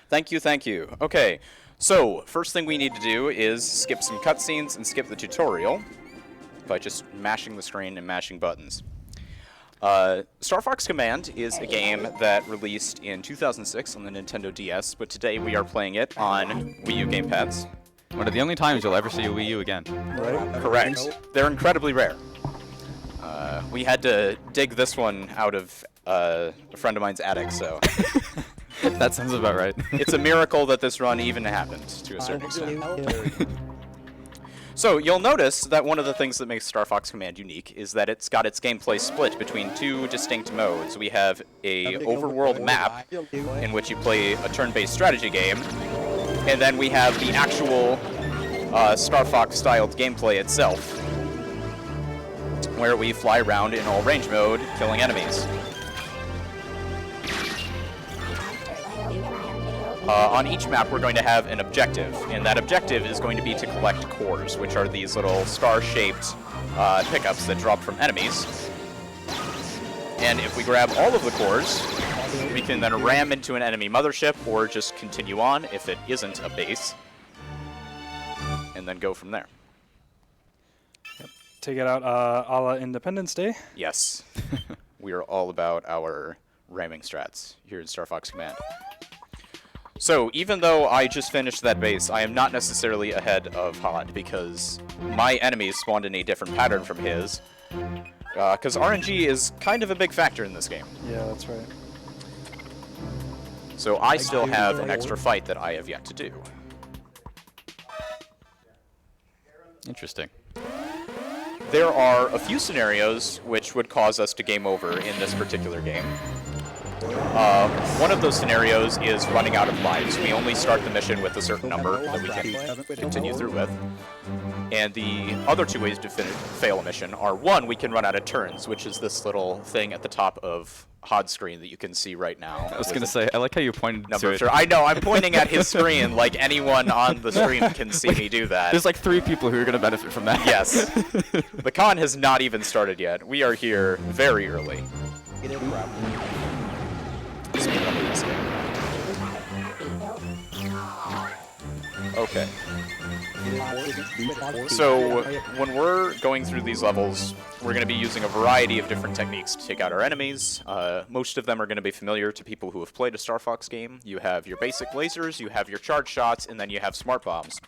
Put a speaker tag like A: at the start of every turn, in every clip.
A: Thank you, thank you. Okay, so first thing we need to do is skip some cutscenes and skip the tutorial by just mashing the screen and mashing buttons. Starfox Command is a game that released in 2006 on the Nintendo DS, but today we are playing it on Wii U gamepads.
B: One of the only times you'll ever see a Wii U again.
C: Right?
A: Correct. They're incredibly rare. We had to dig this one out of a friend of mine's attic, so...
B: That sounds about right.
A: It's a miracle that this run even happened, to a certain extent. So, you'll notice that one of the things that makes Starfox Command unique is that it's got its gameplay split between two distinct modes. We have a overworld map, in which you play a turn-based strategy game, and then we have the actual Starfox-styled gameplay itself, where we fly around in all-range mode, killing enemies. On each map, we're going to have an objective, and that objective is going to be to collect cores, which are these little star-shaped pickups that drop from enemies. And if we grab all of the cores, we can then ram into an enemy mothership, or just continue on if it isn't a base, and then go from there.
C: Yep. Take it out a la Independence Day.
A: Yes. We are all about our ramming strats here in Starfox Command. So, even though I just finished that base, I am not necessarily ahead of Hod, because my enemies spawned in a different pattern from his, because RNG is kind of a big factor in this game.
C: Yeah, that's right.
A: So I still have an extra fight that I have yet to do.
B: Interesting.
A: There are a few scenarios which would cause us to game over in this particular game. One of those scenarios is running out of lives. We only start the mission with a certain number that we can continue through with. And the other two ways to fail a mission are, one, we can run out of turns, which is this little thing at the top of HOD's screen that you can see right now.
B: I was going to say, I like how you pointed to it.
A: I know, I'm pointing at his screen like anyone on the stream can see me do that.
B: There's like 3 people who are going to benefit from that.
A: Yes. The con has not even started yet. We are here very early. Okay. So, when we're going through these levels, we're going to be using a variety of different techniques to take out our enemies. Most of them are going to be familiar to people who have played a Star Fox game. You have your basic lasers, you have your charge shots, and then you have smart bombs.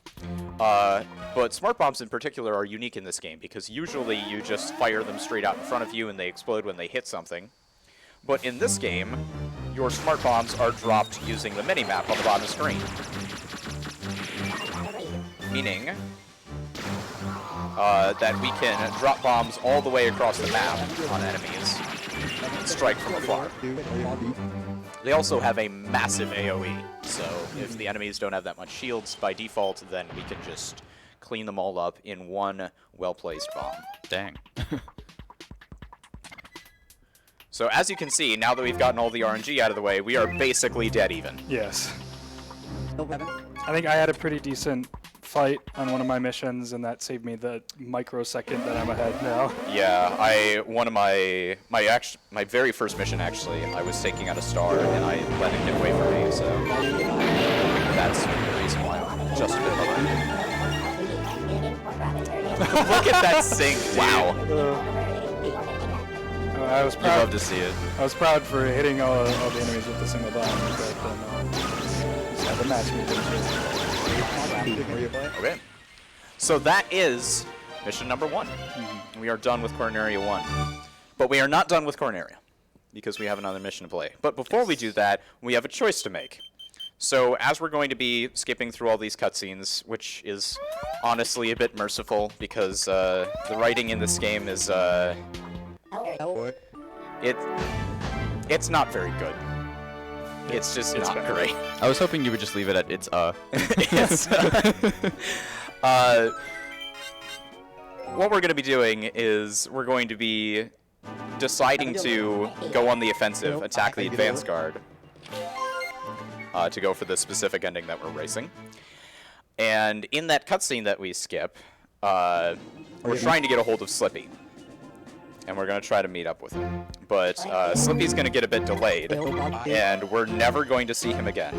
A: But smart bombs in particular are unique in this game, because usually you just fire them straight out in front of you and they explode when they hit something. But in this game, your smart bombs are dropped using the mini-map on the bottom screen. Meaning that we can drop bombs all the way across the map on enemies and strike from afar. They also have a massive AoE, so if the enemies don't have that much shields by default, then we can just clean them all up in one well-placed bomb.
B: Dang.
A: So as you can see, now that we've gotten all the RNG out of the way, we are basically dead even.
C: Yes. I think I had a pretty decent fight on one of my missions, and that saved me the microsecond that I'm ahead now.
A: Yeah, one of my very first mission, actually, I was taking out a star, and I let it get away from me, so that's the reason why I'm just a bit behind. Look at that sink, wow.
C: I was proud.
B: You'd love to see it.
C: I was proud for hitting all the enemies with a single bomb, but then just had to match me.
A: Okay. So that is mission number 1. We are done with Coronaria 1. But we are not done with Coronaria, because we have another mission to play. But before we do that, we have a choice to make. So as we're going to be skipping through all these cutscenes, which is honestly a bit merciful, because the writing in this game is... It's not very good. It's just not great.
B: I was hoping you would just leave it at it's
A: What we're going to be doing is we're going to be deciding to go on the offensive, attack the advance guard, to go for the specific ending that we're racing. And in that cutscene that we skip, we're trying to get a hold of Slippy. and we're going to try to meet up with him. But Slippy's going to get a bit delayed, and we're never going to see him again.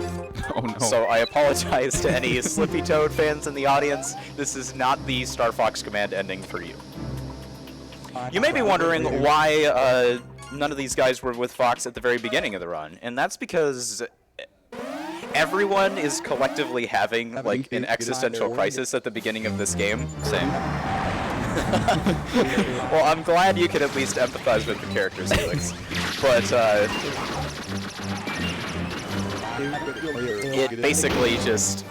B: Oh no.
A: So I apologize to any Slippy Toad fans in the audience. This is not the Starfox command ending for you. You may be wondering why none of these guys were with Fox at the very beginning of the run, and that's because everyone is collectively having like an existential crisis at the beginning of this game.
B: Same.
A: Well, I'm glad you can at least empathize with the characters, Felix. But it basically just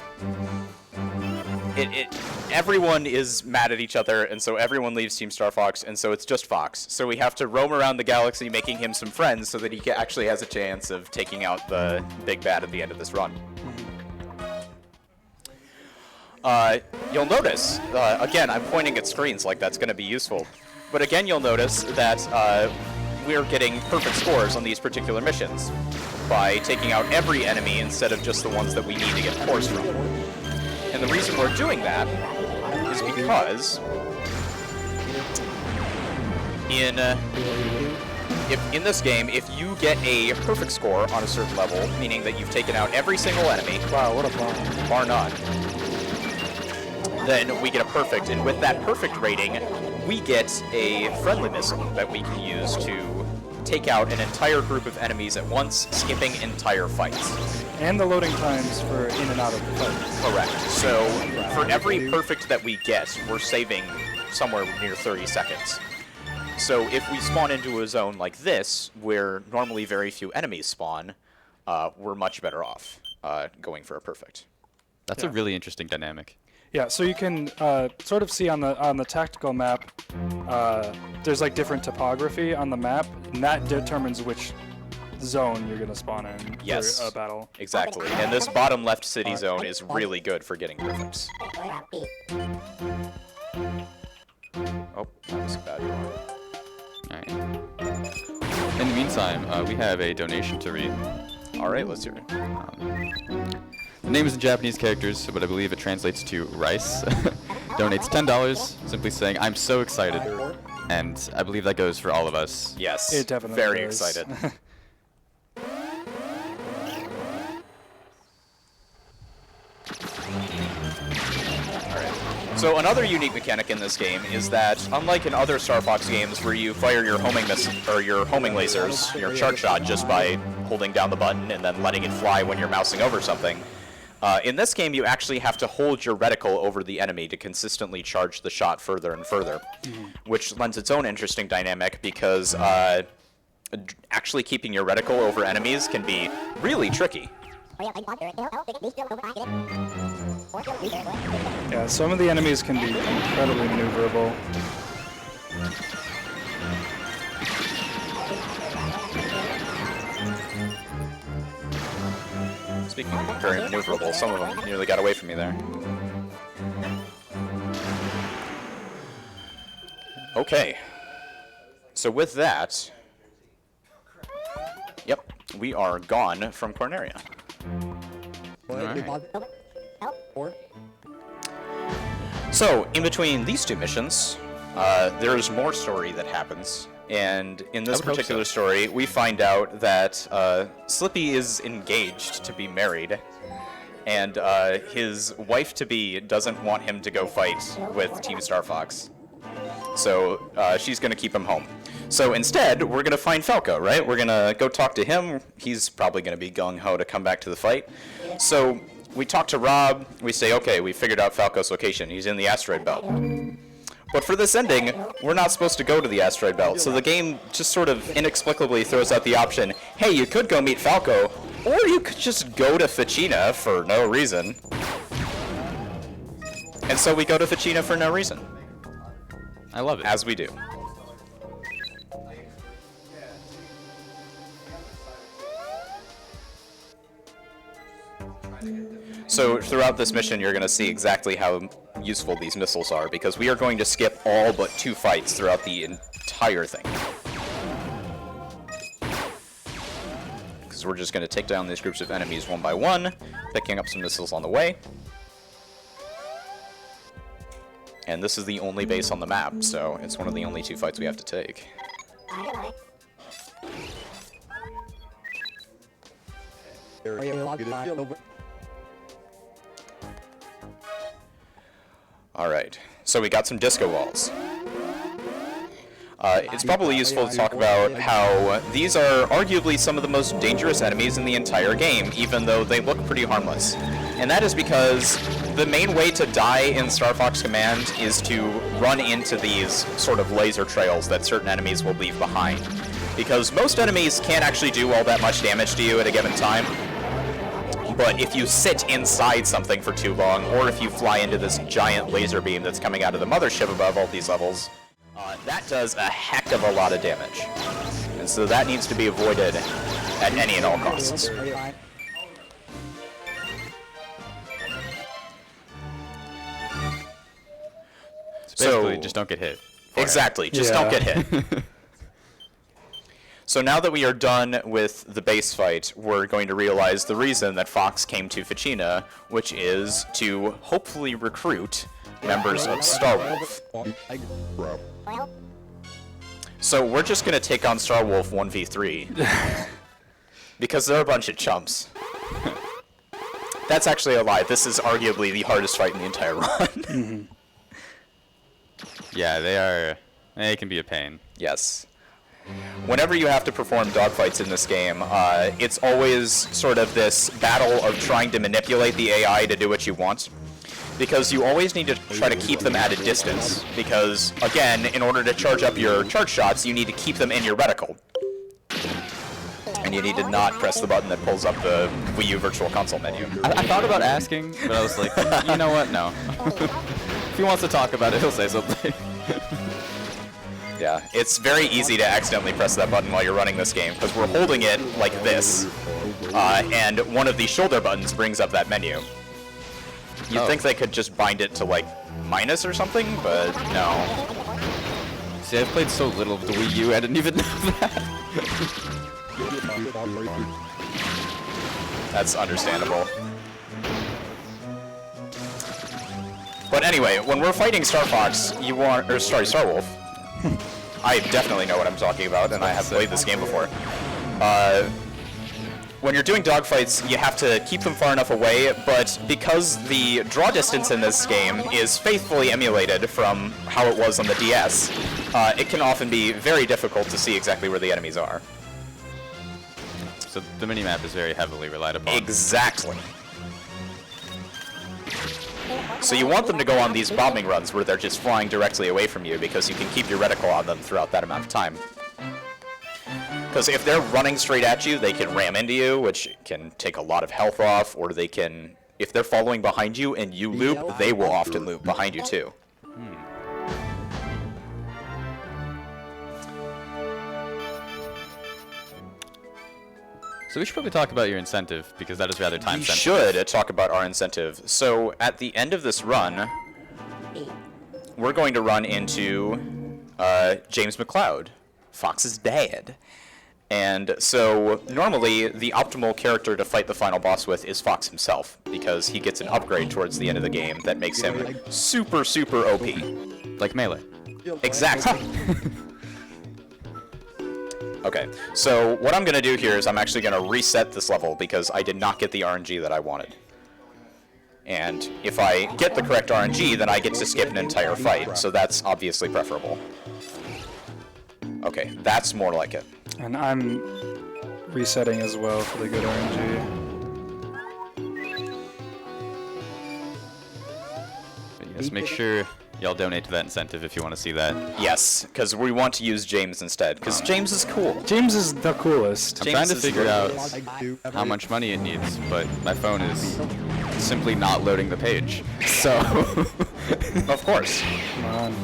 A: everyone is mad at each other, and so everyone leaves Team Starfox, and so it's just Fox. So we have to roam around the galaxy making him some friends so that he actually has a chance of taking out the big bad at the end of this run. You'll notice, again, I'm pointing at screens like that's going to be useful, but again you'll notice that we're getting perfect scores on these particular missions by taking out every enemy instead of just the ones that we need to get cores from. And the reason we're doing that is because in this game, if you get a perfect score on a certain level, meaning that you've taken out every single enemy,
C: Wow, what a bomb.
A: bar none, then we get a perfect, and with that perfect rating, we get a friendly missile that we can use to take out an entire group of enemies at once, skipping entire fights.
C: And the loading times for in and out of the fight.
A: Correct. So for every perfect that we get, we're saving somewhere near 30 seconds. So if we spawn into a zone like this, where normally very few enemies spawn, we're much better off going for a perfect.
B: That's a really interesting dynamic.
C: Yeah, so you can sort of see on the tactical map, there's like different topography on the map, and that determines which zone you're going to spawn in
A: Yes,
C: for a battle.
A: Exactly. And this bottom left city zone is really good for getting perfects. Oh, that was a bad one.
B: Alright. In the meantime, we have a donation to read.
A: Alright, let's hear it.
B: The name is in Japanese characters, but I believe it translates to rice. Donates $10, simply saying, "I'm so excited." And I believe that goes for all of us.
A: Yes,
C: It definitely
A: very
C: does.
A: excited. So another unique mechanic in this game is that, unlike in other Star Fox games where you fire your homing lasers, your charge shot, just by holding down the button and then letting it fly when you're mousing over something, in this game you actually have to hold your reticle over the enemy to consistently charge the shot further and further, which lends its own interesting dynamic because actually keeping your reticle over enemies can be really tricky.
C: Yeah, some of the enemies can be incredibly maneuverable.
A: Speaking of very maneuverable, some of them nearly got away from me there. Okay. So with that, yep, we are gone from Corneria.
B: Alright.
A: So, in between these two missions, there is more story that happens. And in this
B: I would hope
A: particular
B: so.
A: story, we find out that Slippy is engaged to be married. And his wife-to-be doesn't want him to go fight with Team Starfox. So she's going to keep him home. So instead, we're going to find Falco, right? We're going to go talk to him. He's probably going to be gung-ho to come back to the fight. So we talk to Rob. We say, okay, we figured out Falco's location. He's in the asteroid belt. But for this ending, we're not supposed to go to the asteroid belt. So the game just sort of inexplicably throws out the option, hey, you could go meet Falco, or you could just go to Ficina for no reason. And so we go to Ficina for no reason.
B: I love it.
A: As we do. So throughout this mission, you're going to see exactly how useful these missiles are, because we are going to skip all but 2 fights throughout the entire thing. Because we're just going to take down these groups of enemies one by one, picking up some missiles on the way. And this is the only base on the map, so it's one of the only 2 fights we have to take. Alright, so we got some disco walls. It's probably useful to talk about how these are arguably some of the most dangerous enemies in the entire game, even though they look pretty harmless. And that is because the main way to die in Starfox Command is to run into these sort of laser trails that certain enemies will leave behind. Because most enemies can't actually do all that much damage to you at a given time. But if you sit inside something for too long, or if you fly into this giant laser beam that's coming out of the mothership above all these levels, that does a heck of a lot of damage. And so that needs to be avoided at any and all costs.
B: Basically, just don't get hit.
A: Exactly, just don't get hit. So now that we are done with the base fight, we're going to realize the reason that Fox came to Ficina, which is to hopefully recruit members of Starwolf. So we're just going to take on Starwolf 1v3. Because they're a bunch of chumps. That's actually a lie. This is arguably the hardest fight in the entire run.
B: Yeah, they can be a pain.
A: Yes. Whenever you have to perform dogfights in this game, it's always sort of this battle of trying to manipulate the AI to do what you want. Because you always need to try to keep them at a distance. Because, again, in order to charge up your charge shots, you need to keep them in your reticle. And you need to not press the button that pulls up the Wii U Virtual Console menu.
B: I thought about asking, but I was like, you know what? No. If he wants to talk about it, he'll say something.
A: Yeah, it's very easy to accidentally press that button while you're running this game, because we're holding it like this, and one of these shoulder buttons brings up that menu. You'd think they could just bind it to, like, minus or something, but no.
B: See, I've played so little of the Wii U, I didn't even know that.
A: That's understandable. But anyway, when we're fighting Starfox, Starwolf, I definitely know what I'm talking about, and I have played this game before. When you're doing dogfights, you have to keep them far enough away, but because the draw distance in this game is faithfully emulated from how it was on the DS, it can often be very difficult to see exactly where the enemies are.
B: So the minimap is very heavily relied upon.
A: Exactly. So you want them to go on these bombing runs where they're just flying directly away from you because you can keep your reticle on them throughout that amount of time. Because if they're running straight at you, they can ram into you, which can take a lot of health off, or they can, if they're following behind you and you loop, they will often loop behind you too.
B: So we should probably talk about your incentive, because that is rather time
A: We
B: sensitive.
A: should talk about our incentive. So at the end of this run, we're going to run into James McCloud, Fox's dad. And so normally the optimal character to fight the final boss with is Fox himself, because he gets an upgrade towards the end of the game that makes him super, super OP.
B: Like Melee.
A: Exactly. Okay, so what I'm going to do here is I'm actually going to reset this level because I did not get the RNG that I wanted. And if I get the correct RNG, then I get to skip an entire fight, so that's obviously preferable. Okay, that's more like it.
C: And I'm resetting as well for the good RNG.
B: But yes, make sure y'all donate to that incentive if you want to see that.
A: Yes, because we want to use James instead, because James is cool.
C: James is the coolest.
B: I'm trying to
A: is
B: figure
A: really
B: out how much money it needs, but my phone is simply not loading the page. So,
A: Of course.
C: Come on.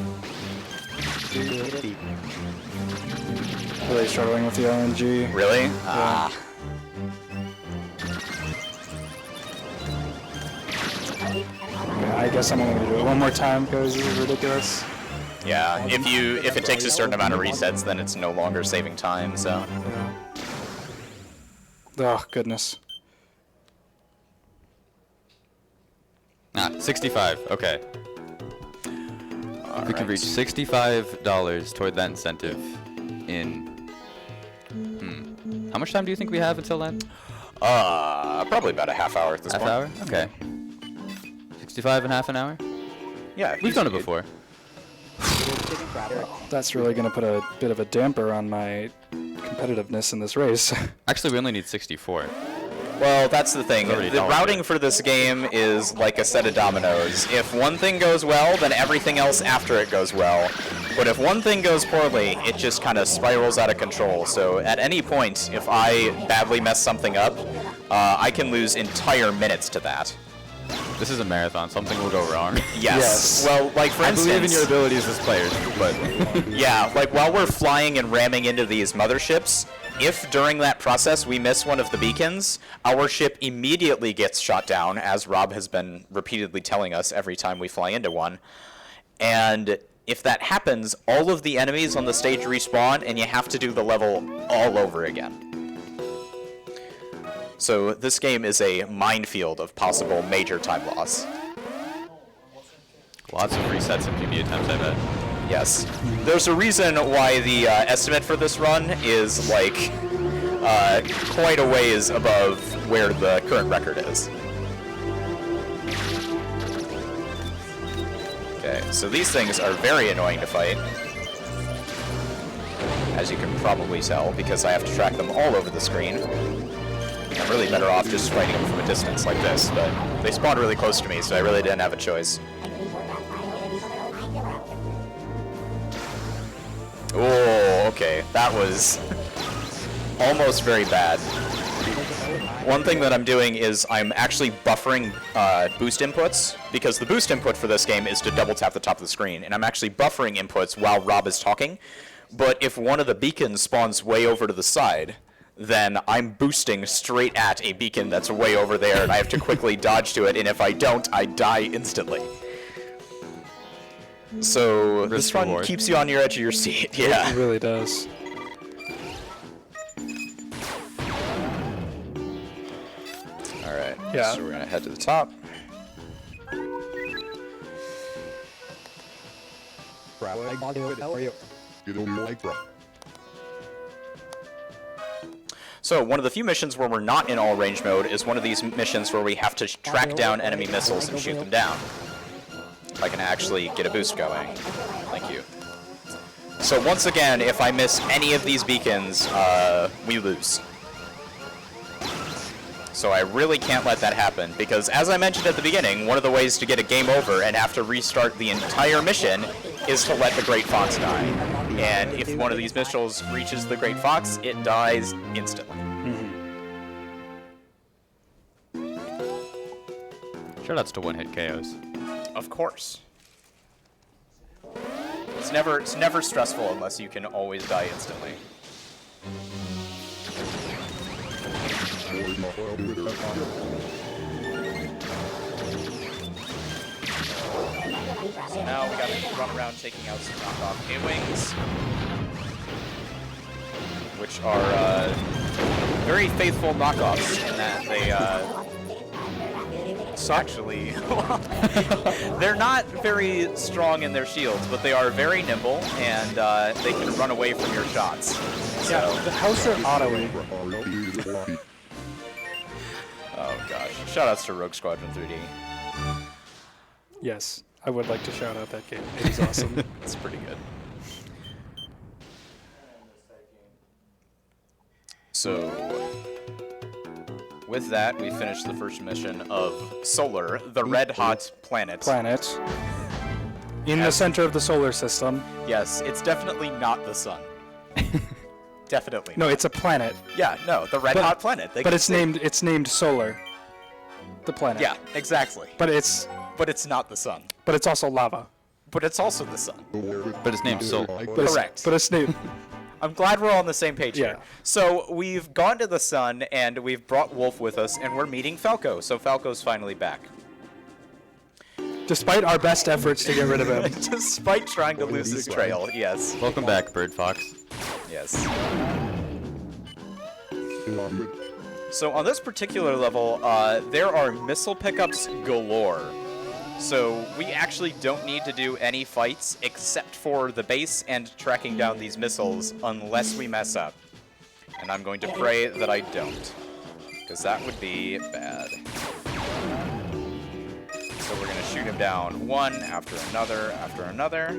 C: Really struggling with the RNG.
A: Really? Ah.
C: I guess I'm only gonna do it one more time because this is ridiculous.
A: Yeah, if it takes a certain amount of resets, then it's no longer saving time, so.
C: Oh, goodness.
B: 65. Okay. If we can reach $65 toward that incentive, in... How much time do you think we have until then?
A: Probably about a half hour at this
B: Half
A: point.
B: hour? Okay. 65 and half an hour?
A: Yeah,
B: We've done it before.
C: That's really going to put a bit of a damper on my competitiveness in this race.
B: Actually, we only need 64.
A: Well, that's the thing.
B: Already
A: The
B: done
A: routing
B: it.
A: for this game is like a set of dominoes. If one thing goes well, then everything else after it goes well. But if one thing goes poorly, it just kind of spirals out of control. So at any point, if I badly mess something up, I can lose entire minutes to that.
B: This is a marathon. Something will go wrong.
A: Yes. Well, like for
B: I
A: instance,
B: believe in your abilities as players, but...
A: yeah, like while we're flying and ramming into these motherships, if during that process we miss one of the beacons, our ship immediately gets shot down, as Rob has been repeatedly telling us every time we fly into one. And if that happens, all of the enemies on the stage respawn, and you have to do the level all over again. So this game is a minefield of possible major time loss.
B: Lots of resets and PB attempts, I bet.
A: Yes. There's a reason why the estimate for this run is, like, quite a ways above where the current record is. Okay, so these things are very annoying to fight, as you can probably tell, because I have to track them all over the screen. I'm really better off just fighting them from a distance like this, but they spawned really close to me, so I really didn't have a choice. Oh, okay. That was almost very bad. One thing that I'm doing is I'm actually buffering boost inputs, because the boost input for this game is to double tap the top of the screen, and I'm actually buffering inputs while Rob is talking. But if one of the beacons spawns way over to the side, then I'm boosting straight at a beacon that's way over there, and I have to quickly dodge to it, and if I don't, I die instantly. So this run
B: reward.
A: keeps you on your edge of your seat, yeah.
C: It really does.
A: Alright,
C: Yeah.
A: so we're gonna head to the top. So one of the few missions where we're not in all range mode is one of these missions where we have to track down enemy missiles and shoot them down. If I can actually get a boost going. Thank you. So once again, if I miss any of these beacons, we lose. So I really can't let that happen, because as I mentioned at the beginning, one of the ways to get a game over and have to restart the entire mission is to let the Great Fox die. And if one of these missiles reaches the Great Fox, it dies instantly.
B: Shoutouts to one-hit KOs.
A: Of course. It's never stressful unless you can always die instantly. So now we gotta run around taking out some knockoff A-Wings, which are very faithful knockoffs in that they actually they're not very strong in their shields, but they are very nimble and they can run away from your shots.
C: Yeah,
A: So,
C: the house are autoing.
A: oh gosh, shoutouts to Rogue Squadron 3D.
C: Yes, I would like to shout out that game. It is awesome.
A: It's pretty good. So, with that, we finished the first mission of Solar, the red hot planet.
C: Planet. In the center of the solar system.
A: Yes, it's definitely not the sun. Definitely.
C: No,
A: not.
C: it's a planet.
A: Yeah, no, the red hot planet. They
C: But
A: can
C: it's
A: say-
C: named Solar. The planet.
A: Yeah, exactly.
C: But it's
A: not the sun.
C: also lava.
A: But it's also the sun.
B: But it's named Soul.
A: Correct.
C: But it's named.
A: I'm glad we're all on the same page
C: Yeah.
A: here. So we've gone to the sun, and we've brought Wolf with us, and we're meeting Falco. So Falco's finally back.
C: Despite our best efforts to get rid of him.
A: Despite trying to lose his trail, yes.
B: Welcome back, Bird Fox.
A: Yes. So on this particular level, there are missile pickups galore. So we actually don't need to do any fights except for the base and tracking down these missiles unless we mess up. And I'm going to pray that I don't, because that would be bad. So we're going to shoot him down one after another after another.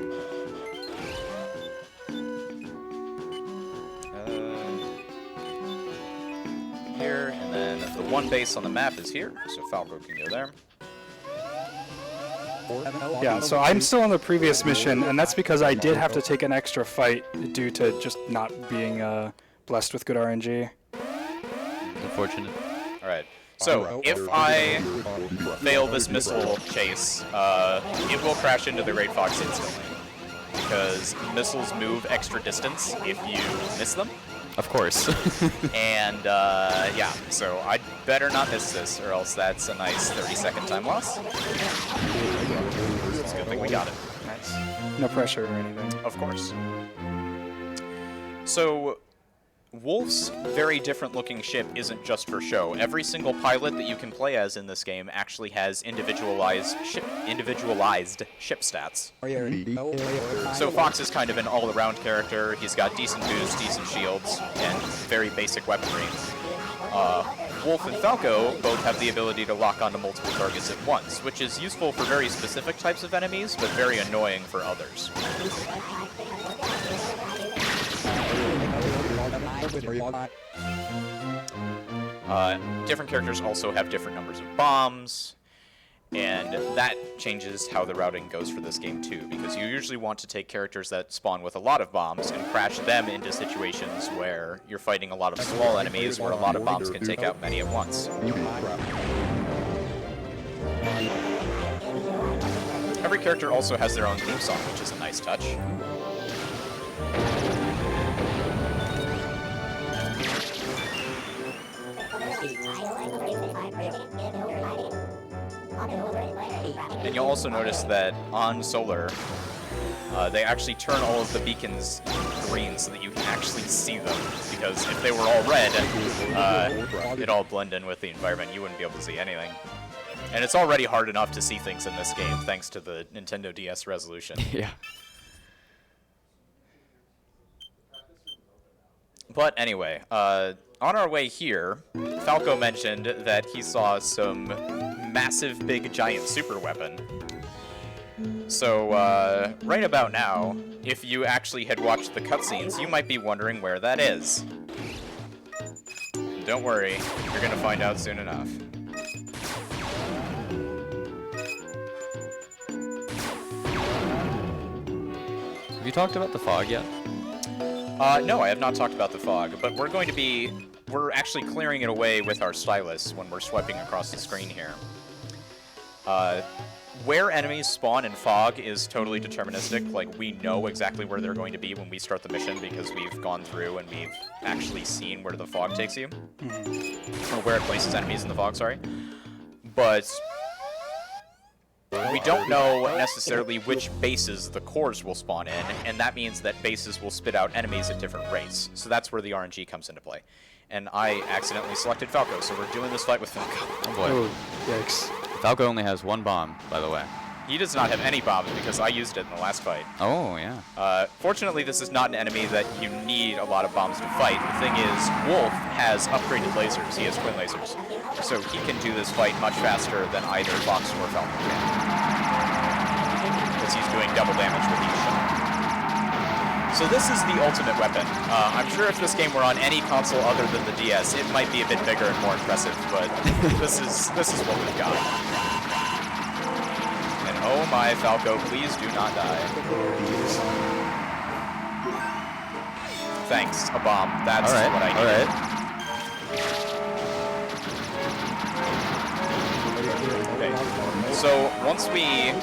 A: Here, and then the one base on the map is here, so Falco can go there.
C: Yeah, so I'm still on the previous mission, and that's because I did have to take an extra fight due to just not being blessed with good RNG.
B: Unfortunate.
A: Alright, so if I fail this missile chase, it will crash into the Great Fox instantly. Because missiles move extra distance if you miss them.
B: Of course.
A: And, yeah, so I'd better not miss this, or else that's a nice 30-second time loss. It's a good thing we got it.
C: Nice. No pressure or anything.
A: Of course. So, Wolf's very different-looking ship isn't just for show. Every single pilot that you can play as in this game actually has individualized ship stats. So Fox is kind of an all-around character. He's got decent boosts, decent shields, and very basic weaponry. Wolf and Falco both have the ability to lock onto multiple targets at once, which is useful for very specific types of enemies, but very annoying for others. Different characters also have different numbers of bombs, and that changes how the routing goes for this game too, because you usually want to take characters that spawn with a lot of bombs and crash them into situations where you're fighting a lot of small enemies where a lot of bombs can take out many at once. Every character also has their own theme song, which is a nice touch. And you'll also notice that on Solar, they actually turn all of the beacons green so that you can actually see them. Because if they were all red, it'd all blend in with the environment. You wouldn't be able to see anything. And it's already hard enough to see things in this game, thanks to the Nintendo DS resolution.
B: Yeah.
A: But anyway, on our way here, Falco mentioned that he saw some massive, big, giant super weapon. So, right about now, if you actually had watched the cutscenes, you might be wondering where that is. Don't worry, you're gonna find out soon enough.
B: Have you talked about the fog yet?
A: No, I have not talked about the fog, but we're actually clearing it away with our stylus when we're swiping across the screen here. Where enemies spawn in fog is totally deterministic. Like, we know exactly where they're going to be when we start the mission because we've gone through and we've actually seen where the fog takes you. Or where it places enemies in the fog, sorry. But we don't know necessarily which bases the cores will spawn in, and that means that bases will spit out enemies at different rates. So that's where the RNG comes into play. And I accidentally selected Falco, so we're doing this fight with Falco.
B: Oh boy.
C: Oh, yikes.
B: Falco only has one bomb, by the way.
A: He does not have any bombs because I used it in the last fight.
B: Oh, yeah.
A: Fortunately, this is not an enemy that you need a lot of bombs to fight. The thing is, Wolf has upgraded lasers. He has twin lasers. So he can do this fight much faster than either Fox or Falcon can. Because he's doing double damage with each shot. So this is the ultimate weapon. I'm sure if this game were on any console other than the DS, it might be a bit bigger and more impressive, but this is what we've got. And oh my, Falco, please do not die. Thanks, a bomb. That's what I needed. Okay. So once we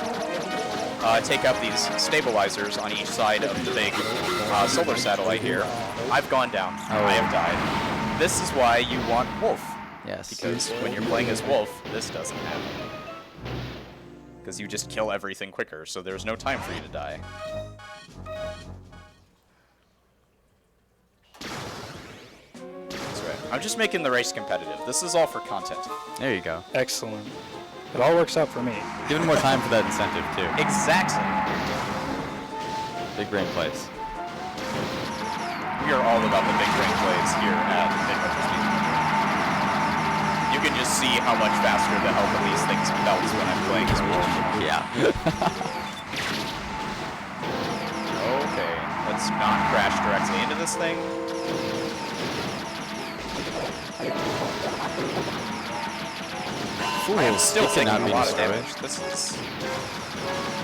A: take out these stabilizers on each side of the big solar satellite here, I've gone down. I have died. This is why you want Wolf.
B: Yes.
A: Because when you're playing as Wolf, this doesn't happen. Because you just kill everything quicker, so there's no time for you to die. That's right. I'm just making the race competitive. This is all for content.
B: There you go.
C: Excellent. It all works out for me.
B: Given more time for that incentive, too.
A: Exactly.
B: Big brain plays.
A: We are all about the big brain plays here at MWSS2020. You can just see how much faster the health of these things melts when I'm playing as Wolf.
B: Yeah.
A: Okay, let's not crash directly into this thing. I am still taking a lot of damage. This is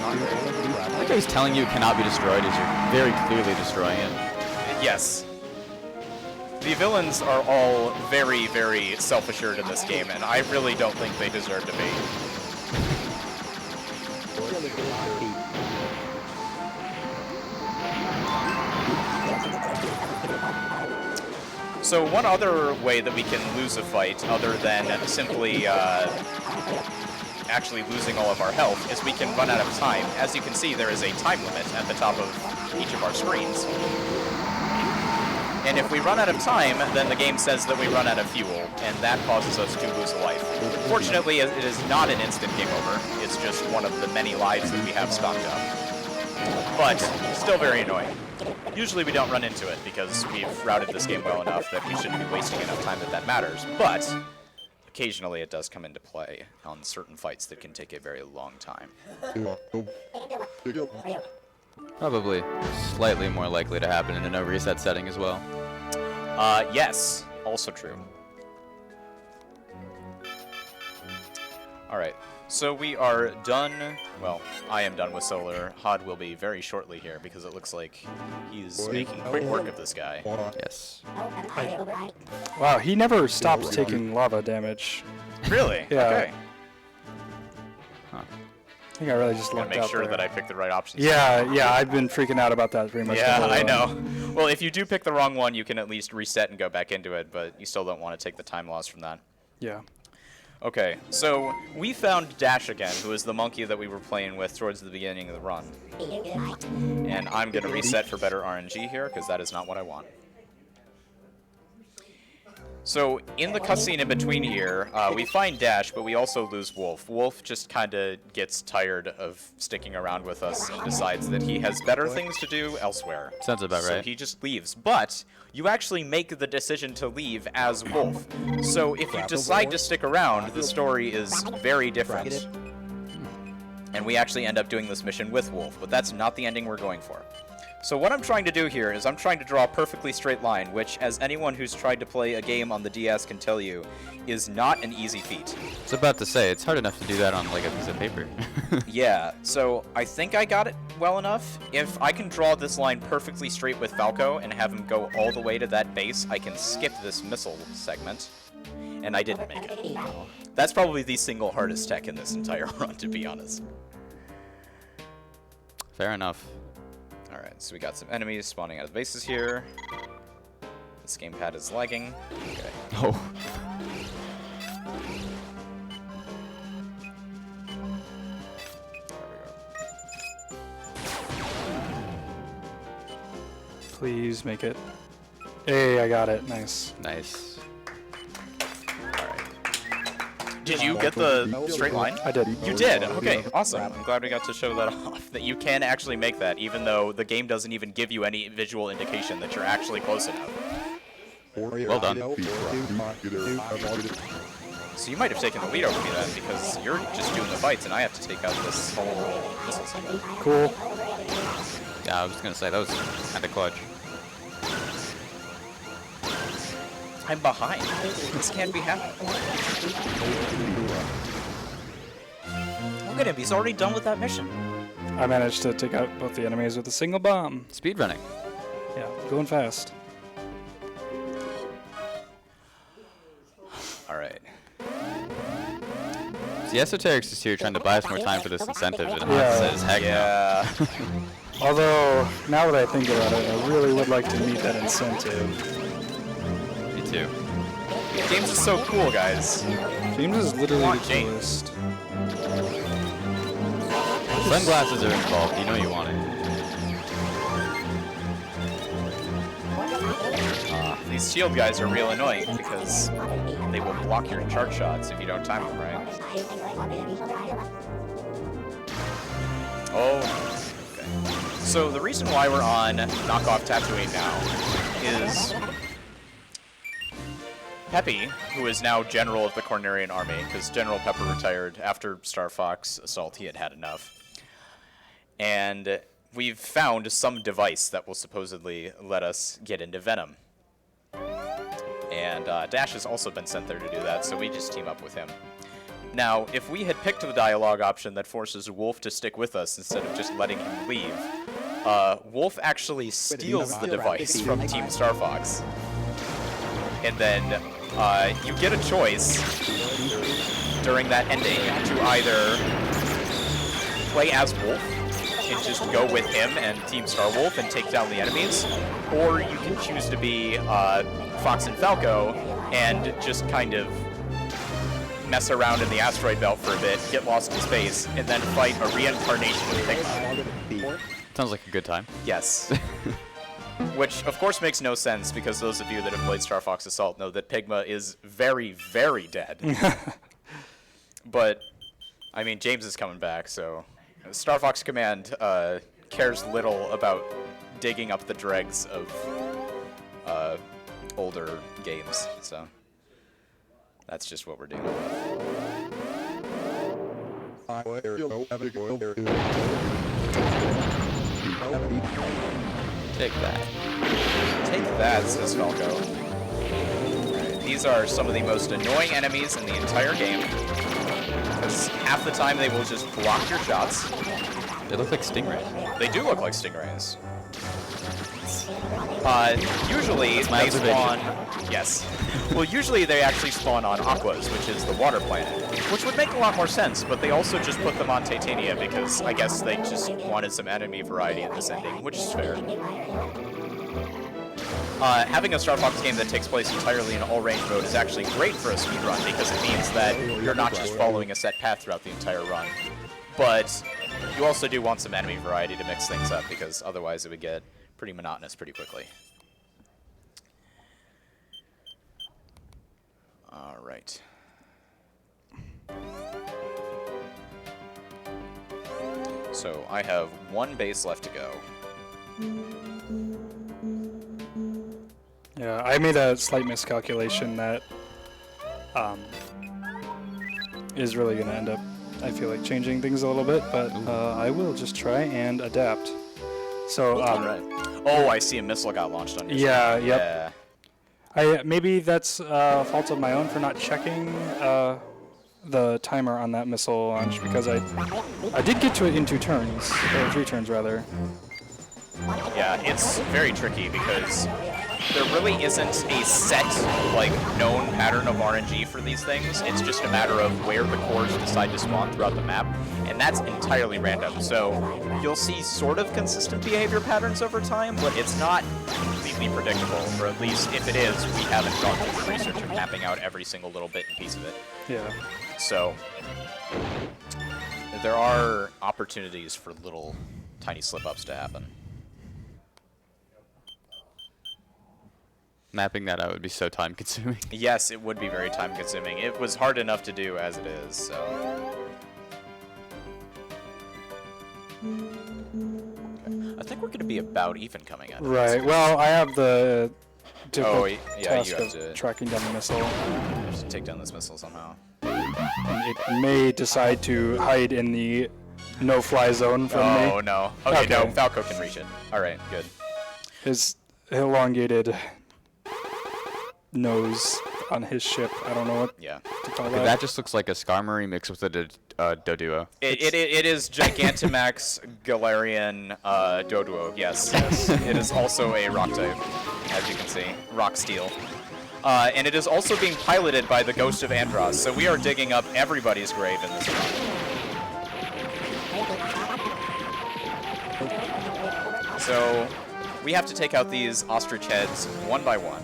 A: not great.
B: I think he's telling you it cannot be destroyed as you're very clearly destroying it.
A: Yes. The villains are all very, very self-assured in this game, and I really don't think they deserve to be. So one other way that we can lose a fight, other than simply actually losing all of our health, is we can run out of time. As you can see, there is a time limit at the top of each of our screens. And if we run out of time, then the game says that we run out of fuel, and that causes us to lose a life. Fortunately, it is not an instant game over. It's just one of the many lives that we have stocked up. But still very annoying. Usually we don't run into it because we've routed this game well enough that we shouldn't be wasting enough time that matters. But occasionally it does come into play on certain fights that can take a very long time.
B: Probably slightly more likely to happen in a no reset setting as well.
A: Yes, also true. Alright, so we are done. Well, I am done with Solar. Hod will be very shortly here because it looks like he's making quick work of this guy.
B: Yes.
C: Wow, he never stopped taking lava damage.
A: Really?
C: Yeah.
A: Okay.
C: I think I really just
A: Gotta
C: lucked
A: make
C: out
A: sure
C: there.
A: that I picked the right options.
C: Yeah, I've been freaking out about that pretty much. the
A: Yeah,
C: whole
A: I
C: run.
A: know. Well, if you do pick the wrong one, you can at least reset and go back into it, but you still don't want to take the time loss from that.
C: Yeah.
A: Okay, so we found Dash again, who is the monkey that we were playing with towards the beginning of the run. And I'm going to reset for better RNG here, because that is not what I want. So, in the cutscene in between here, we find Dash, but we also lose Wolf. Wolf just kind of gets tired of sticking around with us and decides that he has better things to do elsewhere.
B: Sounds about
A: So
B: right.
A: he just leaves. But you actually make the decision to leave as Wolf. So if you decide to stick around, the story is very different. And we actually end up doing this mission with Wolf, but that's not the ending we're going for. So what I'm trying to do here is I'm trying to draw a perfectly straight line, which, as anyone who's tried to play a game on the DS can tell you, is not an easy feat.
B: I was about to say, it's hard enough to do that on like a piece of paper.
A: Yeah, so I think I got it well enough. If I can draw this line perfectly straight with Falco and have him go all the way to that base, I can skip this missile segment. And I didn't make it. That's probably the single hardest tech in this entire run, to be honest.
B: Fair enough.
A: Alright, so we got some enemies spawning out of bases here. This gamepad is lagging. Okay.
B: Oh.
A: There we go.
C: Please make it. Hey, I got it. Nice.
B: Nice.
A: Did you get the straight line?
C: I did.
A: You did? Okay, awesome. I'm glad we got to show that off, that you can actually make that, even though the game doesn't even give you any visual indication that you're actually close enough.
B: Well done.
A: So you might have taken the lead over me then, because you're just doing the fights, and I have to take out this whole missile segment.
C: Cool.
B: Yeah, I was gonna say, that was kinda clutch.
A: I'm behind. This can't be happening. Look at him, he's already done with that mission.
C: I managed to take out both the enemies with a single bomb.
B: Speedrunning.
C: Yeah, going fast.
A: Alright.
B: The esoterics is here trying to buy us more time for this incentive, and Hod
C: Yeah.
B: says, heck
A: Yeah.
C: Although, now that I think about it, I really would like to meet that incentive.
B: no. Me too.
A: James is so cool, guys.
C: James is literally
A: Come on,
C: the
A: James.
C: coolest.
B: Sunglasses are involved, you know you want it.
A: these shield guys are real annoying because they will block your charge shots if you don't time them right. Oh, okay. So the reason why we're on knockoff Tatooine now is Peppy, who is now general of the Cornerian army, because General Pepper retired after Starfox assault, he had had enough. And we've found some device that will supposedly let us get into Venom. And Dash has also been sent there to do that, so we just team up with him. Now, if we had picked the dialogue option that forces Wolf to stick with us instead of just letting him leave, Wolf actually steals the device from Team Starfox. And then you get a choice during that ending to either play as Wolf and just go with him and Team Star Wolf and take down the enemies, or you can choose to be Fox and Falco and just kind of mess around in the asteroid belt for a bit, get lost in space, and then fight a reincarnation of Pigma.
B: Sounds like a good time.
A: Yes. Which, of course, makes no sense, because those of you that have played Star Fox Assault know that Pigma is very, very dead. But, I mean, James is coming back, so Star Fox Command cares little about digging up the dregs of older games, so that's just what we're doing.
B: Take that.
A: Take that, says Falco. Right, these are some of the most annoying enemies in the entire game, because half the time they will just block your shots.
B: They look like stingrays.
A: They do look like stingrays. Usually they spawn... Yes. Well, usually they actually spawn on Aquas, which is the water planet, which would make a lot more sense, but they also just put them on Titania because I guess they just wanted some enemy variety in this ending, which is fair. Having a Star Fox game that takes place entirely in all-range mode is actually great for a speedrun because it means that you're not just following a set path throughout the entire run. But you also do want some enemy variety to mix things up because otherwise it would get pretty monotonous pretty quickly. All right. So I have one base left to go.
C: Yeah, I made a slight miscalculation that is really going to end up, I feel like, changing things a little bit, but I will just try and adapt. So,
A: Alright. Oh, I see a missile got launched on your
C: yeah,
A: screen.
C: yep. Maybe that's a fault of my own for not checking the timer on that missile launch, because I did get to it in 2 turns, or 3 turns rather.
A: Yeah, it's very tricky because there really isn't a set, like, known pattern of RNG for these things. It's just a matter of where the cores decide to spawn throughout the map, and that's entirely random. So you'll see sort of consistent behavior patterns over time, but it's not completely predictable, or at least if it is, we haven't gone through the research of mapping out every single little bit and piece of it.
C: Yeah.
A: So there are opportunities for little tiny slip-ups to happen.
B: Mapping that out would be so time-consuming.
A: Yes, it would be very time-consuming. It was hard enough to do as it is, so... Okay. I think we're going to be about even coming at it.
C: Right, well, I have the difficult task
A: you have
C: of
A: to
C: tracking down the missile.
A: just take down this missile somehow.
C: And it may decide to hide in the no-fly zone from me.
A: Oh, no. Okay, no, Falco can reach it. Alright, good.
C: His elongated nose on his ship. I don't know what to call that.
B: That just looks like a Skarmory mixed with a Doduo.
A: It is Gigantamax Galarian Doduo, yes. It is also a rock type, as you can see. Rock steel. And it is also being piloted by the Ghost of Andross, so we are digging up everybody's grave in this run. So we have to take out these ostrich heads one by one.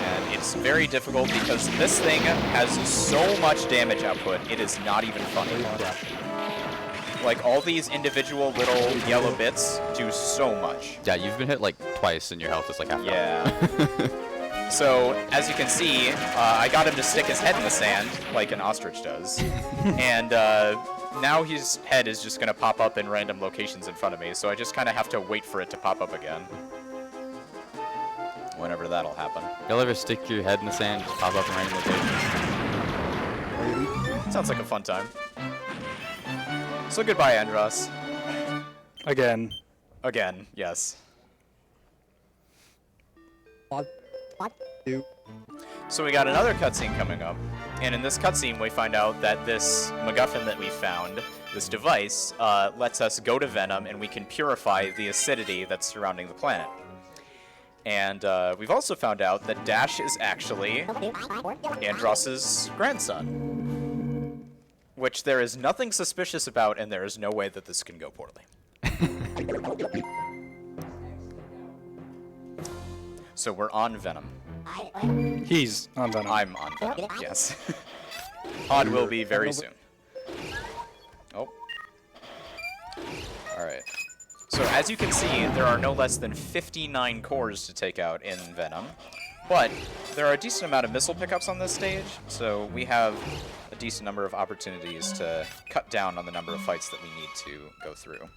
A: And it's very difficult because this thing has so much damage output, it is not even funny. Like, all these individual little yellow bits do so much.
B: Yeah, you've been hit like twice and your health is like half.
A: Yeah. So, as you can see, I got him to stick his head in the sand, like an ostrich does. And now his head is just going to pop up in random locations in front of me, so I just kind of have to wait for it to pop up again. Whenever that'll happen.
B: You'll ever stick your head in the sand, just pop up in random locations?
A: Sounds like a fun time. So goodbye, Andros.
C: Again.
A: Again, yes. So we got another cutscene coming up, and in this cutscene we find out that this MacGuffin that we found, this device, lets us go to Venom and we can purify the acidity that's surrounding the planet. And we've also found out that Dash is actually Andros's grandson, which there is nothing suspicious about, and there is no way that this can go poorly. So we're on Venom.
C: He's on Venom.
A: I'm on Venom, yes. Odd will be very soon. Oh. Alright. So as you can see, there are no less than 59 cores to take out in Venom. But there are a decent amount of missile pickups on this stage, so we have a decent number of opportunities to cut down on the number of fights that we need to go through.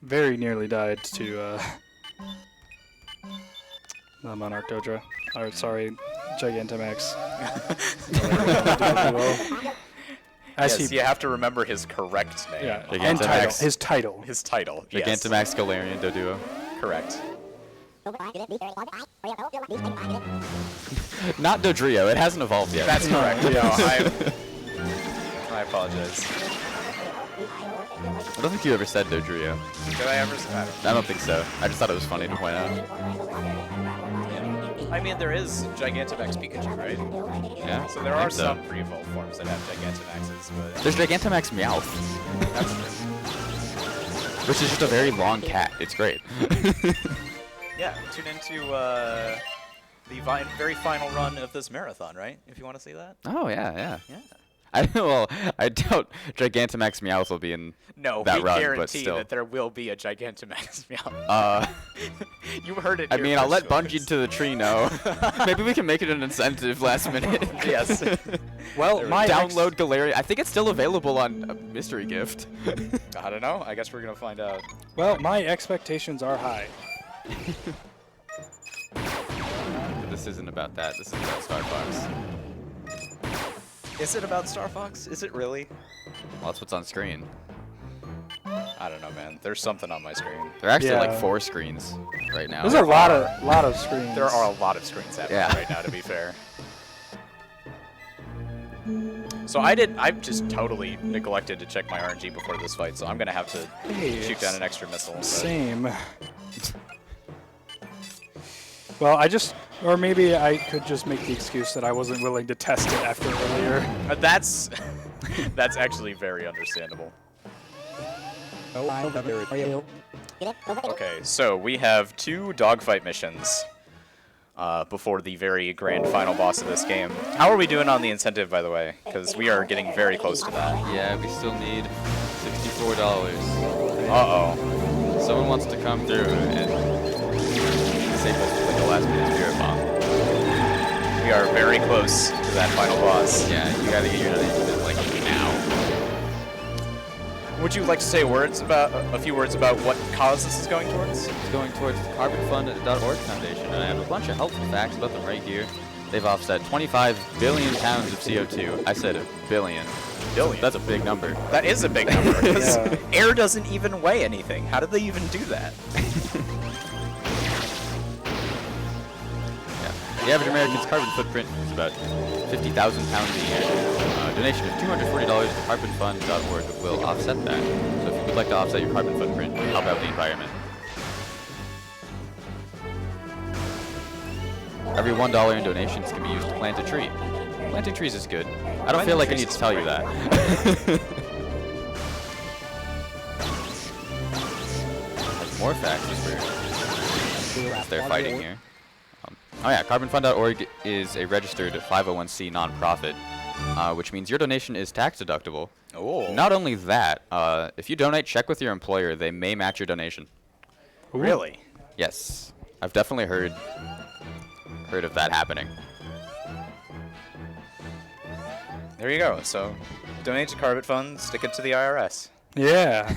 C: Very nearly died to the Monarch Dodra. Or, sorry, Gigantamax.
A: Yes, you have to remember his correct name.
C: Yeah,
B: Gigantamax.
C: and title. His title.
A: His title, yes.
B: Gigantamax Galarian Doduo.
A: Correct.
B: Not Dodrio, it hasn't evolved yet.
A: That's correct. I apologize.
B: I don't think you ever said Dodrio.
A: Did I ever say that?
B: I don't think so. I just thought it was funny to point out.
A: I mean, there is Gigantamax Pikachu, right?
B: Yeah.
A: So there
B: I
A: are
B: think so.
A: some pre-evolved forms that have Gigantamaxes, but
B: There's Gigantamax Meowth,
A: that's true.
B: which is just a very long cat. It's great.
A: Yeah, tune into the very final run of this marathon, right? If you want to see that.
B: Oh, yeah, yeah.
A: Yeah.
B: I doubt Gigantamax Meowth will be in
A: No,
B: that
A: we
B: run, but
A: guarantee
B: still.
A: that there will be a Gigantamax Meow. You heard it.
B: I
A: here
B: mean, I'll let
A: first,
B: Bungie to the tree know. Maybe we can make it an incentive last minute.
A: Yes.
C: Well, my
B: Download Galarian. I think it's still available on a mystery gift.
A: I don't know. I guess we're gonna find out.
C: Well, my expectations are high.
B: But this isn't about that. This is about Starfox.
A: Is it about Starfox? Is it really?
B: Well, that's what's on screen.
A: I don't know, man. There's something on my screen.
B: There are actually like
C: Yeah.
B: 4 screens right now.
C: There's a lot of screens.
A: There are a lot of screens happening
B: Yeah.
A: right now, to be fair. So I just totally neglected to check my RNG before this fight, so I'm gonna have to
C: Hey,
A: shoot down an extra missile. But
C: Same. Well, or maybe I could just make the excuse that I wasn't willing to test it after earlier.
A: that's that's actually very understandable. Okay, so we have 2 dogfight missions before the very grand final boss of this game. How are we doing on the incentive, by the way? Because we are getting very close to that.
B: Yeah, we still need $64.
A: Uh-oh.
B: Someone wants to come through and disable like a last minute spirit bomb.
A: We are very close to that final boss.
B: Yeah, you gotta get your donation like now.
A: Would you like to say a few words about what cause this is going towards?
B: It's going towards the carbonfund.org Foundation, and I have a bunch of helpful facts about them right here. They've offset 25 billion pounds of CO2. I said a billion.
A: Billion?
B: That's a big number.
A: That is a big number, because
C: Yeah.
A: air doesn't even weigh anything. How did they even do that?
B: Yeah. The average American's carbon footprint is about 50,000 pounds a year. A donation of $240 to carbonfund.org will offset that. So if you would like to offset your carbon footprint, help out the environment. Every $1 in donations can be used to plant a tree. Planting trees is good. I don't feel like I need to tell you that. More facts as they're fighting here. Oh yeah, carbonfund.org is a registered 501c nonprofit, which means your donation is tax deductible.
A: Oh.
B: Not only that, if you donate, check with your employer. They may match your donation.
A: Really?
B: Yes, I've definitely heard of that happening.
A: There you go. So, donate to Carbon Fund, stick it to the IRS.
C: Yeah.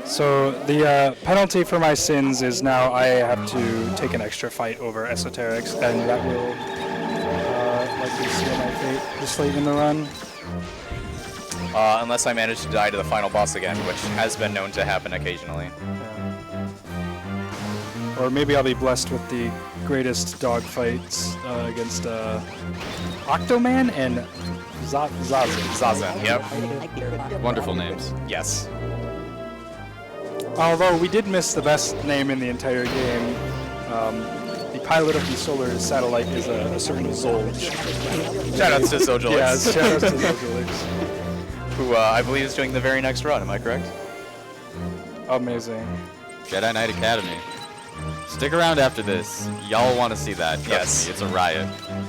C: So the penalty for my sins is now I have to take an extra fight over esoterics, and that will likely seal my fate this late in the run.
A: Unless I manage to die to the final boss again, which has been known to happen occasionally.
C: Yeah. Or maybe I'll be blessed with the greatest dogfights against Octoman and Zazen.
A: Zazen, yep.
B: Wonderful names.
A: Yes.
C: Although we did miss the best name in the entire game. The pilot of the solar satellite is a certain Zolj.
A: Shoutouts to Zojulix.
C: Yes, shoutouts to Zojulix.
A: Who I believe is doing the very next run, am I correct?
C: Amazing.
B: Jedi Knight Academy. Stick around after this. Y'all want to see that. Trust
A: Yes.
B: me, it's a riot.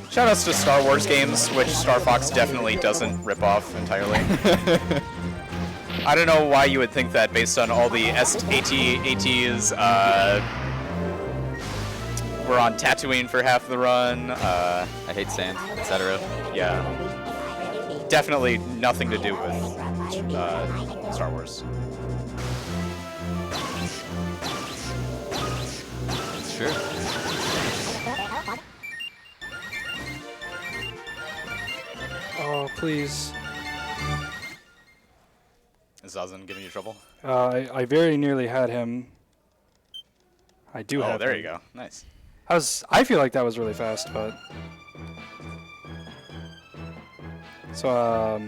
A: Shoutouts to Star Wars games, which Starfox definitely doesn't rip off entirely. I don't know why you would think that based on all the ATs, we're on Tatooine for half the run,
B: I hate sand, etc.
A: yeah. Definitely nothing to do with Star Wars.
B: Sure.
C: Oh, please.
A: Is Zazen giving you trouble?
C: I very nearly had him. I do have
A: Oh, there
C: him.
A: you go. Nice.
C: I feel like that was really fast, but... So,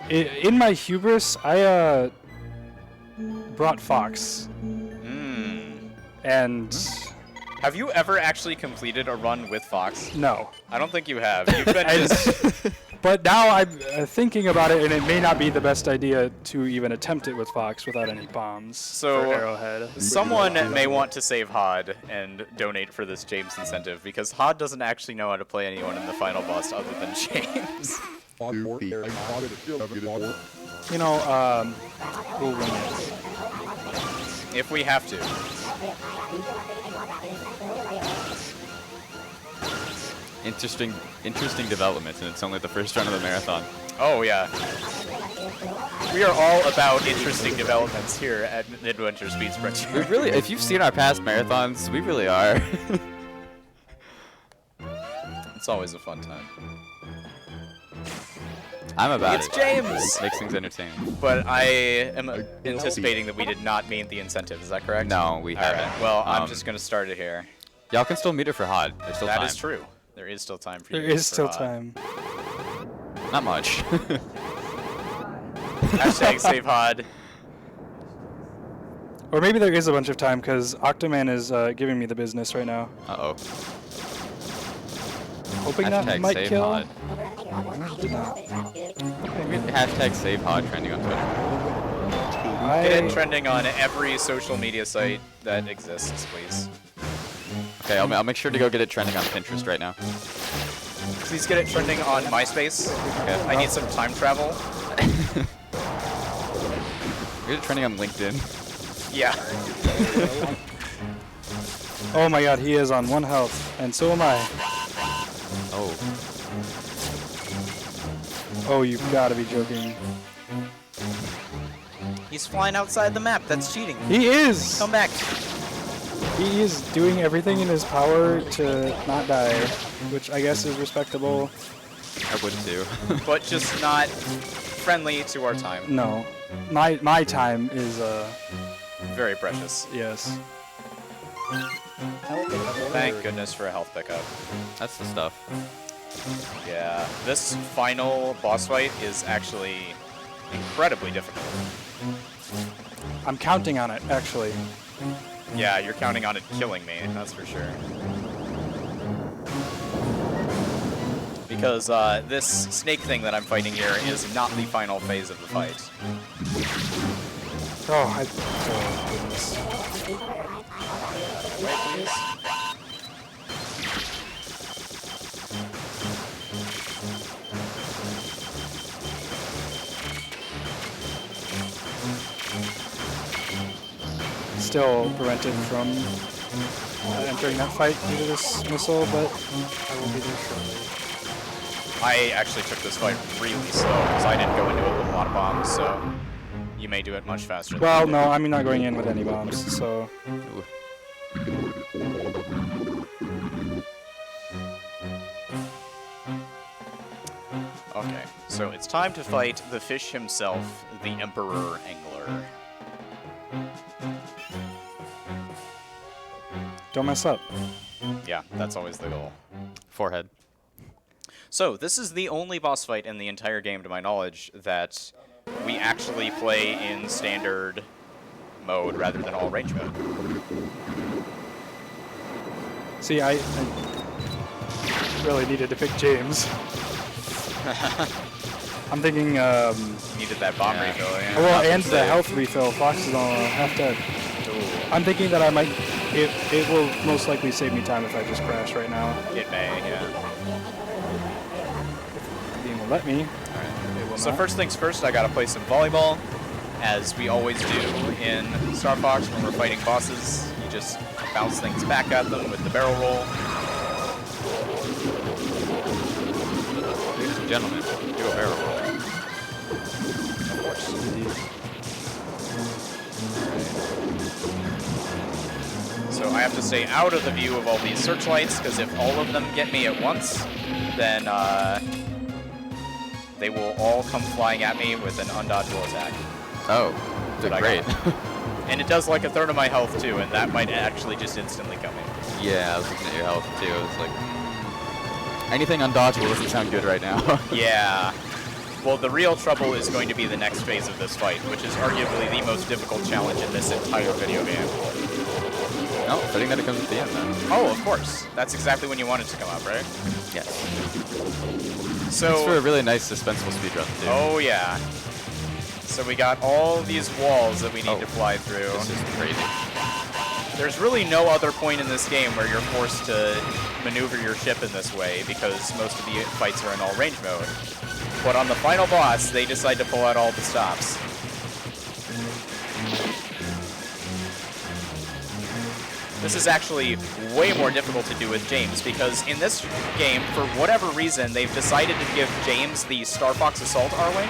C: in my hubris, I, brought Fox. And...
A: Have you ever actually completed a run with Fox?
C: No.
A: I don't think you have. You've been just...
C: But now I'm thinking about it, and it may not be the best idea to even attempt it with Fox without any bombs
A: So,
C: for Arrowhead.
A: Someone may want to save Hod and donate for this James incentive, because Hod doesn't actually know how to play anyone in the final boss other than James.
C: You know, we'll win it.
A: If we have to.
B: Interesting developments, and it's only the first run of the marathon.
A: Oh, yeah. We are all about interesting developments here at Midwinter Speed Sprint.
B: We really, if you've seen our past marathons, we really are.
A: It's always a fun time.
B: I'm about
A: It's
B: it.
A: James!
B: Makes things entertaining.
A: But I am anticipating that we did not meet the incentive. Is that correct?
B: No, we
A: All
B: haven't.
A: right. Well, I'm just going to start it here.
B: Y'all can still meet it for Hod. There's still
A: That
B: time.
A: is true. There is still time for you.
C: There is
A: for
C: still
A: Hod.
C: time.
B: Not much.
A: Hashtag save Hod.
C: Or maybe there is a bunch of time, because Octoman is giving me the business right now.
B: Uh-oh.
C: Hoping that
B: Hashtag
C: might
B: save
C: kill.
B: Hod. Hashtag save Hod trending on Twitter.
A: Get it trending on every social media site that exists, please.
B: Okay, I'll make sure to go get it trending on Pinterest right now.
A: Please get it trending on MySpace.
B: Okay.
A: I need some time travel.
B: Get it trending on LinkedIn.
A: Yeah.
C: Oh my god, he is on 1 health, and so am I.
B: Oh.
C: Oh, you've got to be joking.
A: He's flying outside the map. That's cheating.
C: He is!
A: Come back.
C: He is doing everything in his power to not die, which I guess is respectable.
B: I would too.
A: But just not friendly to our time.
C: No. My time is,
A: Very precious.
C: yes.
A: Thank goodness for a health pickup.
B: That's the stuff.
A: Yeah. This final boss fight is actually incredibly difficult.
C: I'm counting on it, actually.
A: Yeah, you're counting on it killing me, that's for sure. Because this snake thing that I'm fighting here is not the final phase of the fight.
C: Oh, goodness.
A: away, please.
C: Still prevented from entering that fight due to this missile, but I will be there shortly.
A: I actually took this fight really slow because I didn't go into it with a lot of bombs, so you may do it much faster.
C: Well, no, I'm not going in with any bombs, so...
B: Ooh.
A: Okay, so it's time to fight the fish himself, the Emperor Angler.
C: Don't mess up.
A: Yeah, that's always the goal.
B: Forehead.
A: So, this is the only boss fight in the entire game, to my knowledge, that we actually play in standard mode rather than all range mode.
C: See, I really needed to pick James. I'm thinking,
A: Needed that bomb
B: Yeah.
A: refill, yeah.
C: well,
B: Nothing
C: and the
B: safe.
C: health refill. Fox is on half dead.
A: Ooh,
C: I'm thinking that I might. It will most likely save me time if I just crash right now.
A: it may, yeah.
C: The game will let me.
A: Alright.
C: It will
A: So
C: not.
A: first things first, I gotta play some volleyball, as we always do in Starfox when we're fighting bosses. You just bounce things back at them with the barrel roll.
B: Ladies and gentlemen, do a barrel roll.
A: Of course. So I have to stay out of the view of all these searchlights, because if all of them get me at once, then they will all come flying at me with an undodgeable attack.
B: Oh,
A: But I
B: great.
A: got And it does like a third of my health too, and that might actually just instantly kill me.
B: Yeah, I was looking at your health too. It's like anything undodgeable doesn't sound good right now.
A: Yeah. Well, the real trouble is going to be the next phase of this fight, which is arguably the most difficult challenge in this entire video game.
B: No, fitting that it comes at the end then.
A: Oh, of course. That's exactly when you want it to come up, right?
B: Yes.
A: So.
B: It's for a really nice suspenseful speedrun too.
A: Oh, yeah. So we got all these walls that we need to fly through.
B: This is crazy.
A: There's really no other point in this game where you're forced to maneuver your ship in this way, because most of the fights are in all range mode. But on the final boss, they decide to pull out all the stops. This is actually way more difficult to do with James, because in this game, for whatever reason, they've decided to give James the Starfox Assault R-Wing,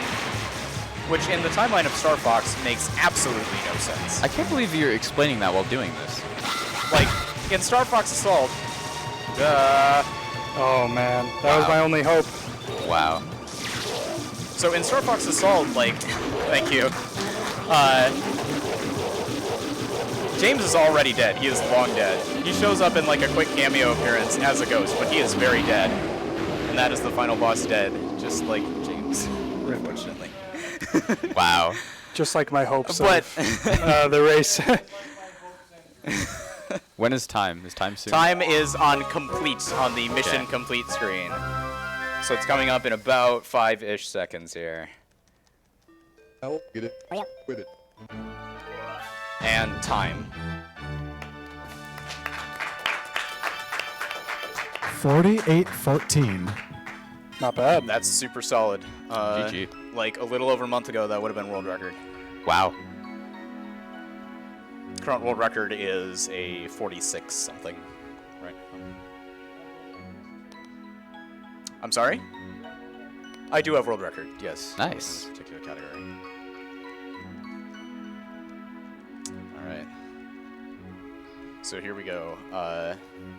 A: which in the timeline of Starfox makes absolutely no sense.
B: I can't believe you're explaining that while doing this.
A: Like, in Starfox Assault,
C: Oh man, that was
B: Wow.
C: my only hope.
B: Wow.
A: so in Starfox Assault, like, thank you, James is already dead. He is long dead. He shows up in like a quick cameo appearance as a ghost, but he is very dead. And that is the final boss dead, just like James, unfortunately.
B: Wow.
C: Just like my hopes
A: But
C: of the race.
B: When is time? Is time soon?
A: time is on complete on the mission
B: Okay.
A: complete screen. So it's coming up in about 5-ish seconds here.
D: I'll get it. With it.
A: And time.
E: 48-14.
C: Not bad.
A: That's super solid.
B: GG.
A: Like a little over a month ago, that would have been world record.
B: Wow.
A: Current world record is a 46 something. Right. I'm sorry? I do have world record, yes.
B: Nice.
A: In this particular category. Alright. So here we go.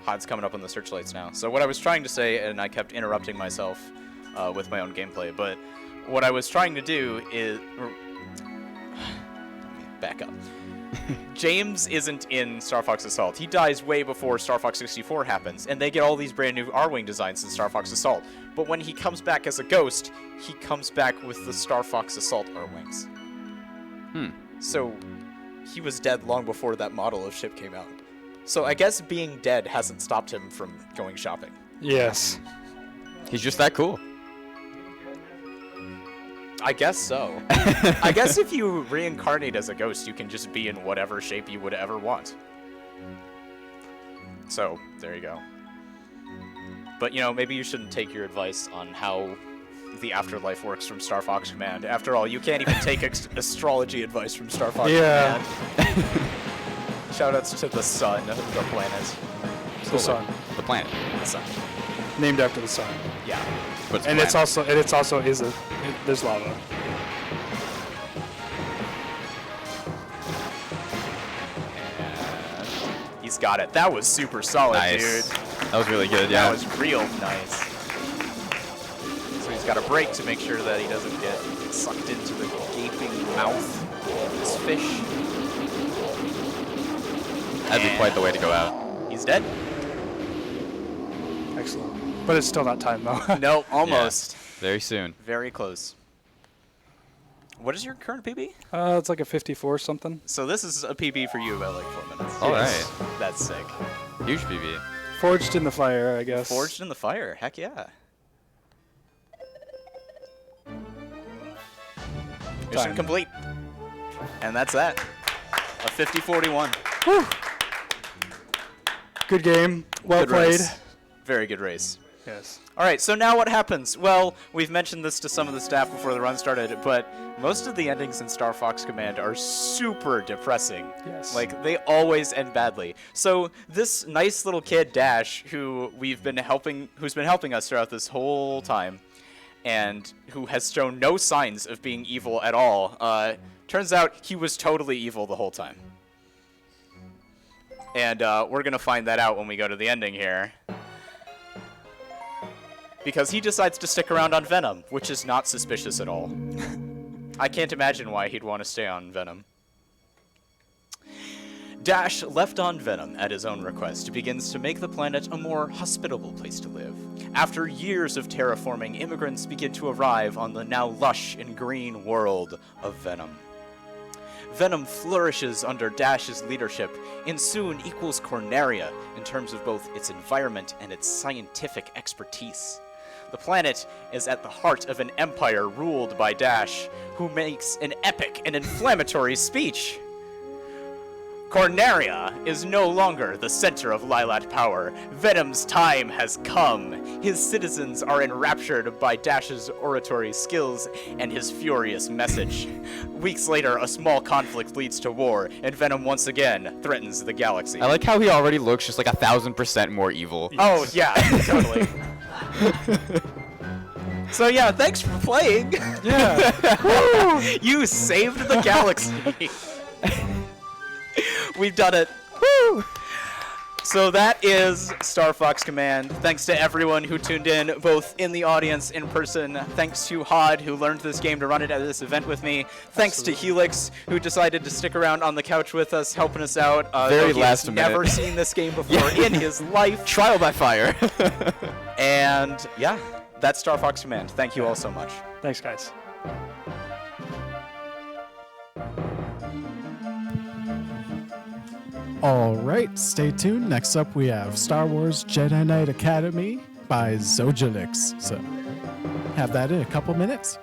A: HUD's coming up on the searchlights now. So what I was trying to say, and I kept interrupting myself with my own gameplay, but what I was trying to do is... Back up. James isn't in Star Fox Assault. He dies way before Star Fox 64 happens, and they get all these brand new R-Wing designs in Star Fox Assault. But when he comes back as a ghost, he comes back with the Star Fox Assault R-Wings. So he was dead long before that model of ship came out. So I guess being dead hasn't stopped him from going shopping.
C: Yes.
B: He's just that cool.
A: I guess so. I guess if you reincarnate as a ghost, you can just be in whatever shape you would ever want. So, there you go. But, you know, maybe you shouldn't take your advice on how the afterlife works from Starfox Command. After all, you can't even take astrology advice from Starfox
C: Yeah.
A: Command. Shoutouts to the sun, the planet.
C: The sun.
B: The planet.
A: The sun.
C: Named after the sun.
A: Yeah.
B: But
C: And it's also there's lava.
A: And he's got it. That was super solid,
B: Nice.
A: dude.
B: That was really good,
A: That
B: yeah.
A: was real nice. So he's got a break to make sure that he doesn't get sucked into the gaping mouth of this fish.
B: That'd be quite the way to go out.
A: He's dead?
C: Excellent. But it's still not time though.
A: Nope, almost.
B: Very soon.
A: Very close. What is your current PB?
C: It's like a 54 something.
A: So this is a PB for you about like 4 minutes.
B: All
C: Yes.
B: right.
A: That's sick.
B: Huge PB.
C: Forged in the fire, I guess.
A: Forged in the fire. Heck yeah. Mission
C: Time.
A: complete. And that's that. A 50-41.
C: Good game. Well
A: Good
C: played.
A: race. Very good race.
C: Yes.
A: All right, so now what happens? Well, we've mentioned this to some of the staff before the run started, but most of the endings in Starfox Command are super depressing.
C: Yes.
A: Like, they always end badly. So this nice little kid, Dash, who's been helping us throughout this whole time, and who has shown no signs of being evil at all, turns out he was totally evil the whole time. And we're going to find that out when we go to the ending here. Because he decides to stick around on Venom, which is not suspicious at all. I can't imagine why he'd want to stay on Venom. Dash, left on Venom at his own request, begins to make the planet a more hospitable place to live. After years of terraforming, immigrants begin to arrive on the now lush and green world of Venom. Venom flourishes under Dash's leadership and soon equals Corneria in terms of both its environment and its scientific expertise. The planet is at the heart of an empire ruled by Dash, who makes an epic and inflammatory speech. Corneria is no longer the center of Lilat power. Venom's time has come. His citizens are enraptured by Dash's oratory skills and his furious message. Weeks later, a small conflict leads to war, and Venom once again threatens the galaxy.
B: I like how he already looks just like 1,000% more evil.
A: Oh, yeah, totally. So yeah, thanks for playing.
C: Yeah.
A: Woo! You saved the galaxy. We've done it. Woo! So that is Starfox Command. Thanks to everyone who tuned in, both in the audience, in person. Thanks to Hod, who learned this game to run it at this event with me. Thanks to Helix, who decided to stick around on the couch with us, helping us out.
B: Very
A: though
B: last
A: he's
B: minute.
A: never seen this game before in his life.
B: Trial by fire.
A: And yeah, that's Starfox Command. Thank you all so much.
C: Thanks, guys.
E: All right, stay tuned. Next up, we have Star Wars Jedi Knight Academy by Zojalix. So, have that in a couple minutes.